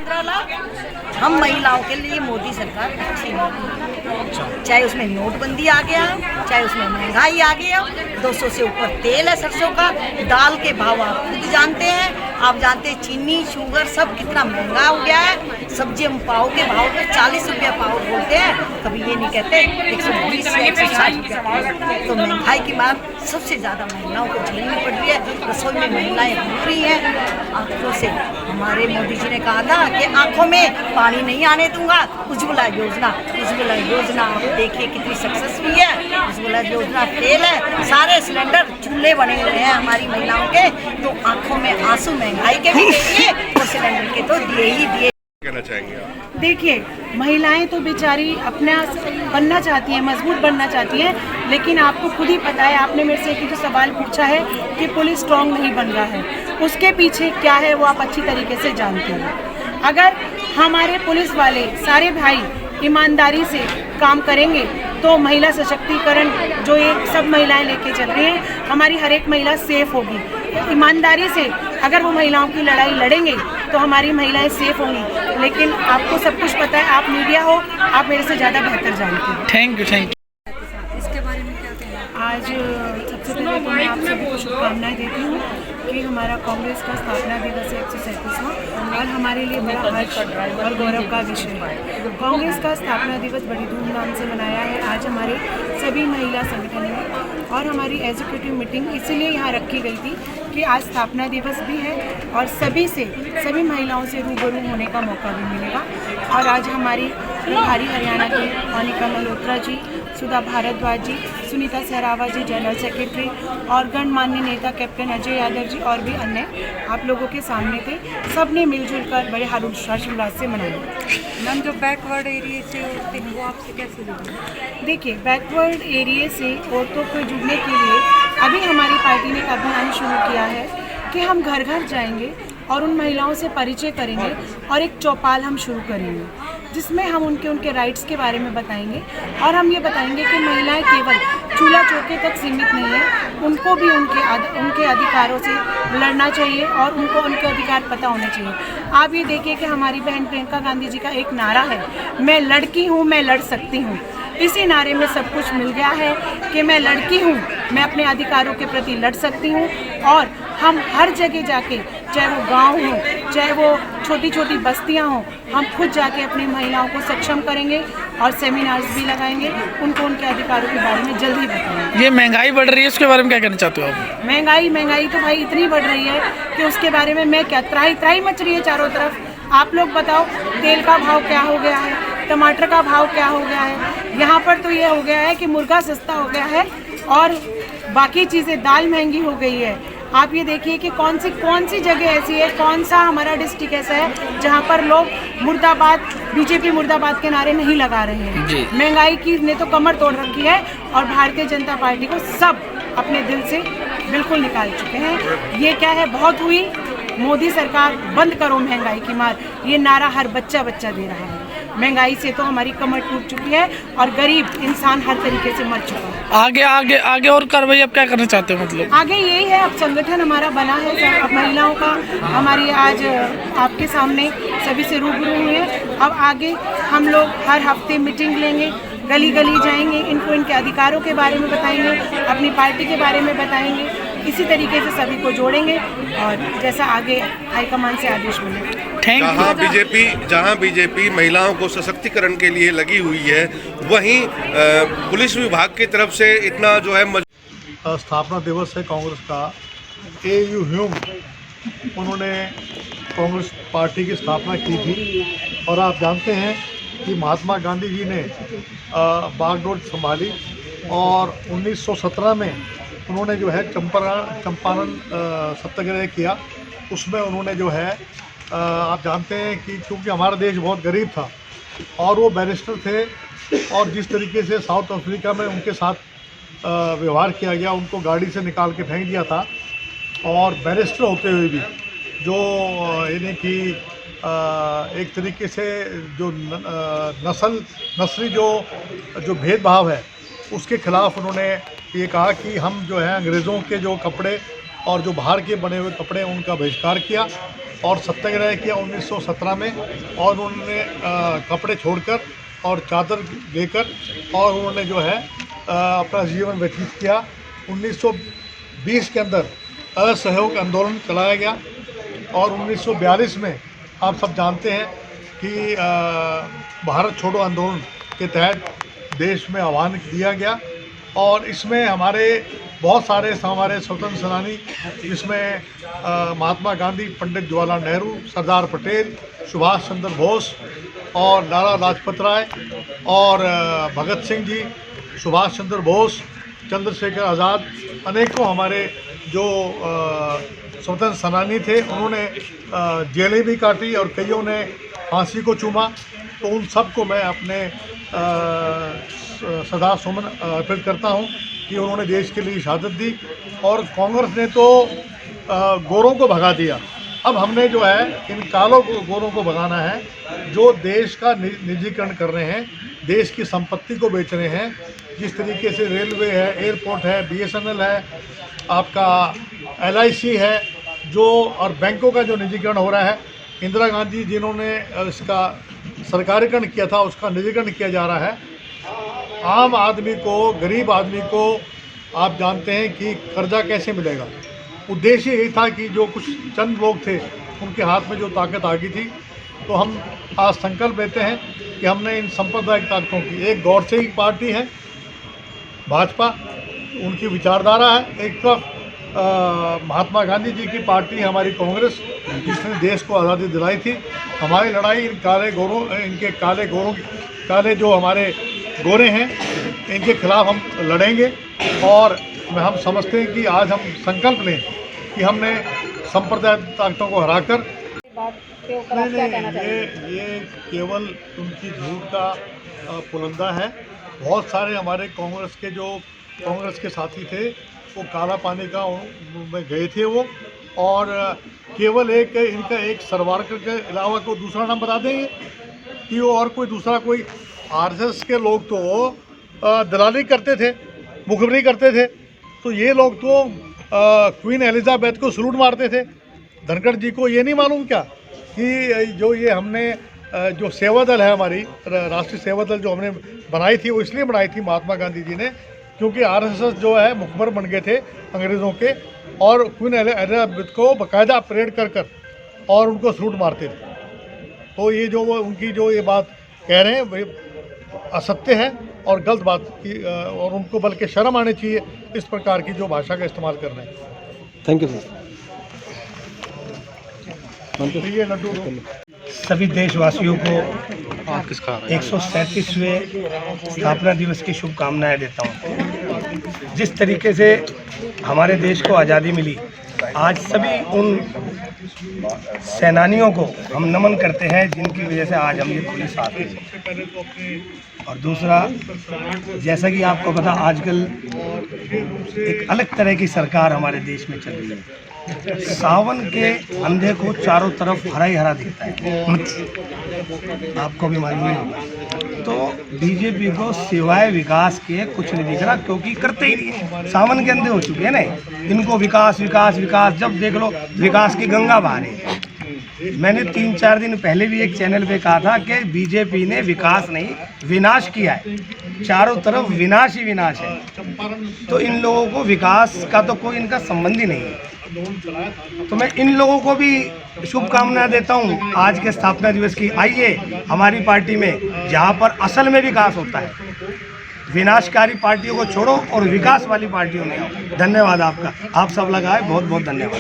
15 लाख हम महिलाओं के लिए मोदी सरकार अच्छी नहीं, चाहे उसमें नोटबंदी आ गया, चाहे उसमें महंगाई आ गया, 200 से ऊपर तेल है सरसों का, दाल के भाव आप खुद जानते हैं, आप जानते हैं चीनी शुगर सब कितना महंगा हो गया है। सब्जी हम पाव के भाव पे 40 रुपया पाव बोलते हैं, कभी ये नहीं कहते 120 से 160 रुपया। तो महंगाई की मार सबसे ज़्यादा महिलाओं को झेलनी पड़ रही है। रसोई में महिलाएं भूख रही हैं आंखों से। हमारे मोदी जी ने कहा था कि आंखों में पानी नहीं आने दूंगा। उज्ज्वला योजना आप देखिए कितनी सक्सेस हुई है। उज्ज्वला योजना फेल है, सारे सिलेंडर चूल्हे बने हुए हैं हमारी महिलाओं के, तो आंखों में आंसू महंगाई के भी देखिए और सिलेंडर के तो दिए ही दिए। कहना चाहेंगे आप? देखिए, महिलाएं तो बेचारी अपना बनना चाहती हैं, मजबूत बनना चाहती हैं, लेकिन आपको खुद ही पता है, आपने मेरे से एक जो सवाल पूछा है कि पुलिस स्ट्रॉन्ग नहीं बन रहा है, उसके पीछे क्या है वो आप अच्छी तरीके से जानते हैं। अगर हमारे पुलिस वाले सारे भाई ईमानदारी से काम करेंगे तो महिला सशक्तिकरण जो ये सब महिलाएं लेके चल रही हैं, हमारी हर एक महिला सेफ होगी। ईमानदारी से अगर वो महिलाओं की लड़ाई लड़ेंगे तो हमारी महिलाएं सेफ होंगी। लेकिन आपको सब कुछ पता है, आप मीडिया हो, आप मेरे से ज़्यादा बेहतर जानते हैं। Thank you. इसके बारे में क्या कहना है? आज सबसे पहले तो मैं आप सभी को शुभकामनाएं देती हूँ कि हमारा कांग्रेस का स्थापना दिवस है 137वां और हमारे लिए बड़ा हर्ष और गौरव का विषय है। कांग्रेस का स्थापना दिवस बड़ी धूमधाम से मनाया है आज हमारे सभी महिला संगठनों में, और हमारी एग्जीक्यूटिव मीटिंग इसीलिए यहाँ रखी गई थी कि आज स्थापना दिवस भी है और सभी महिलाओं से रूबरू होने का मौका भी मिलेगा। और आज हमारी प्रभारी हरियाणा के मोनिका मल्होत्रा जी, सुधा भारद्वाज जी, सुनीता सहरावा जी जनरल सेक्रेटरी और गणमान्य नेता कैप्टन अजय यादव जी और भी अन्य आप लोगों के सामने थे। सब ने मिलजुल कर बड़े हर्षोल्लास से मनाया। मैम, जो बैकवर्ड एरिया से होते हैं वो आपसे कैसे जुड़े? देखिए, बैकवर्ड एरिया से औरतों को जुड़ने के लिए अभी हमारी पार्टी ने एक अभियान शुरू किया है कि हम घर घर जाएंगे और उन महिलाओं से परिचय करेंगे और एक चौपाल हम शुरू करेंगे जिसमें हम उनके राइट्स के बारे में बताएंगे और हम ये बताएंगे कि महिलाएं केवल चूल्हा चौके तक सीमित नहीं है, उनको भी उनके अधिकारों से लड़ना चाहिए और उनको उनके अधिकार पता होने चाहिए। आप ये देखिए कि हमारी बहन प्रियंका गांधी जी का एक नारा है, मैं लड़की हूँ, मैं लड़ सकती हूँ। इसी नारे में सब कुछ मिल गया है कि मैं लड़की हूँ, मैं अपने अधिकारों के प्रति लड़ सकती हूँ और हम हर जगह जाके, चाहे वो गांव हो, चाहे वो छोटी छोटी बस्तियां हों, हम खुद जाके अपनी महिलाओं को सक्षम करेंगे और सेमिनार्स भी लगाएंगे, उनको उनके अधिकारों के बारे में जल्दी बताएंगे। ये महंगाई बढ़ रही है, उसके बारे में क्या कहना चाहते हो आप? महंगाई तो भाई इतनी बढ़ रही है कि उसके बारे में मैं क्या, त्राही मच रही है चारों तरफ। आप लोग बताओ, तेल का भाव क्या हो गया है, टमाटर का भाव क्या हो गया है। यहाँ पर तो ये हो गया है कि मुर्गा सस्ता हो गया है और बाकी चीज़ें, दाल महंगी हो गई है। आप ये देखिए कि कौन सी जगह ऐसी है, कौन सा हमारा डिस्ट्रिक्ट ऐसा है जहाँ पर लोग मुर्दाबाद, बीजेपी मुर्दाबाद के नारे नहीं लगा रहे हैं। महंगाई की ने तो कमर तोड़ रखी है और भारतीय जनता पार्टी को सब अपने दिल से बिल्कुल निकाल चुके हैं। ये क्या है, बहुत हुई, मोदी सरकार बंद करो महंगाई की मार, ये नारा हर बच्चा दे रहा है। महंगाई से तो हमारी कमर टूट चुकी है और गरीब इंसान हर तरीके से मर चुका है। आगे और कार्रवाई आप क्या करना चाहते हो? मतलब आगे यही है, अब संगठन हमारा बना है, अब महिलाओं का हमारी आज आपके सामने सभी से रूबरू हुए हैं। अब आगे हम लोग हर हफ्ते मीटिंग लेंगे, गली जाएंगे, इनको इनके अधिकारों के बारे में बताएंगे, अपनी पार्टी के बारे में बताएंगे, इसी तरीके से सभी को जोड़ेंगे और जैसा आगे हाईकमान से आदेश मिले। जहां बीजेपी महिलाओं को सशक्तिकरण के लिए लगी हुई है, वहीं पुलिस विभाग की तरफ से इतना जो है स्थापना दिवस है कांग्रेस का। AU ह्यूम उन्होंने कांग्रेस पार्टी की स्थापना की थी और आप जानते हैं कि महात्मा गांधी जी ने बागडोर संभाली और 1917 में उन्होंने जो है चंपारण सत्याग्रह किया। उसमें उन्होंने जो है आप जानते हैं कि क्योंकि हमारा देश बहुत गरीब था और वो बैरिस्टर थे और जिस तरीके से साउथ अफ्रीका में उनके साथ व्यवहार किया गया, उनको गाड़ी से निकाल के फेंक दिया था और बैरिस्टर होते हुए भी जो यानी कि एक तरीके से जो नस्ली जो भेदभाव है उसके ख़िलाफ़ उन्होंने ये कहा कि हम जो है अंग्रेज़ों के जो कपड़े और जो बाहर के बने हुए कपड़े उनका बहिष्कार किया और सत्याग्रह किया 1917 में, और उन्होंने कपड़े छोड़कर और चादर लेकर और उन्होंने जो है अपना जीवन व्यतीत किया। 1920 के अंदर असहयोग आंदोलन चलाया गया और 1942 में आप सब जानते हैं कि भारत छोड़ो आंदोलन के तहत देश में आह्वान दिया गया, और इसमें हमारे बहुत सारे हमारे स्वतंत्र सेनानी, जिसमें महात्मा गांधी, पंडित जवाहरलाल नेहरू, सरदार पटेल, सुभाष चंद्र बोस और लाला लाजपत राय और भगत सिंह जी, सुभाष चंद्र बोस, चंद्रशेखर आज़ाद, अनेकों हमारे जो स्वतंत्र सेनानी थे, उन्होंने जेलें भी काटी और कईयों ने फांसी को चूमा। तो उन सबको मैं अपने सदा सुमन अर्पित करता हूं कि उन्होंने देश के लिए शहादत दी, और कांग्रेस ने तो गोरों को भगा दिया। अब हमने जो है इन कालों को, गोरों को भगाना है, जो देश का निजीकरण कर रहे हैं, देश की संपत्ति को बेच रहे हैं। जिस तरीके से रेलवे है, एयरपोर्ट है, BSNL है, आपका LIC है, जो और बैंकों का जो निजीकरण हो रहा है, इंदिरा गांधी जिन्होंने इसका सरकारीकरण किया था, उसका निजीकरण किया जा रहा है। आम आदमी को, गरीब आदमी को आप जानते हैं कि कर्जा कैसे मिलेगा। उद्देश्य यही था कि जो कुछ चंद लोग थे उनके हाथ में जो ताकत आ गई थी, तो हम आज संकल्प लेते हैं कि हमने इन सांप्रदायिक ताकतों की, एक गौरसे की पार्टी है भाजपा, उनकी विचारधारा है, एक तरफ महात्मा गांधी जी की पार्टी हमारी कांग्रेस, जिसने देश को आज़ादी दिलाई थी। हमारी लड़ाई इन काले गोरों, इनके काले जो हमारे गोरे हैं, इनके खिलाफ हम लड़ेंगे, और हम समझते हैं कि आज हम संकल्प लें कि हमने सांप्रदायिक ताकतों को हराकर, ये केवल उनकी झूठ का पुलंदा है। बहुत सारे हमारे कांग्रेस के साथी थे, वो काला पानी का में गए थे वो, और केवल इनका एक सरवारकर के अलावा कोई दूसरा नाम बता देंगे कि वो, और कोई दूसरा कोई RSS के लोग तो दलाली करते थे, मुखबरी करते थे, तो ये लोग तो क्वीन एलिजाबेथ को सलूट मारते थे। धनखड़ जी को ये नहीं मालूम क्या कि जो ये हमने जो सेवा दल है, हमारी राष्ट्रीय सेवा दल जो हमने बनाई थी, वो इसलिए बनाई थी महात्मा गांधी जी ने, क्योंकि RSS जो है मुखबर बन गए थे अंग्रेज़ों के, और क्वीन एलिजाबेथ को बाकायदा परेड कर और उनको सलूट मारते थे। तो ये जो वो उनकी जो ये बात कह रहे हैं वही असत्य है और गलत बात की, और उनको बल्कि शर्म आनी चाहिए इस प्रकार की जो भाषा का इस्तेमाल कर रहे हैं। Thank you sir. ये लड्डू सभी देशवासियों को 137वें स्थापना दिवस की शुभकामनाएं देता हूं। जिस तरीके से हमारे देश को आज़ादी मिली, आज सभी उन सेनानियों को हम नमन करते हैं जिनकी वजह से आज हम ये खुली साथ हैं। और दूसरा, जैसा कि आपको पता, आजकल एक अलग तरह की सरकार हमारे देश में चल रही है। सावन के अंधे को चारों तरफ हरा ही हरा दिखता है, आपको भी मालूम है। तो बीजेपी को सिवाय विकास के कुछ नहीं दिख रहा, क्योंकि करते ही नहीं है। सावन के अंधे हो चुके हैं ना, इनको विकास विकास विकास, जब देख लो विकास की गंगा बहा रही है। मैंने 3-4 दिन पहले भी एक चैनल पे कहा था कि बीजेपी ने विकास नहीं विनाश किया है, चारों तरफ विनाश ही विनाश है। तो इन लोगों को विकास का तो कोई इनका संबंध ही नहीं है। तो मैं इन लोगों को भी शुभकामनाएं देता हूं आज के स्थापना दिवस की। आइए हमारी पार्टी में, जहां पर असल में विकास होता है, विनाशकारी पार्टियों को छोड़ो और विकास वाली पार्टियों में आओ। धन्यवाद आपका, आप सब लगाए, बहुत बहुत धन्यवाद।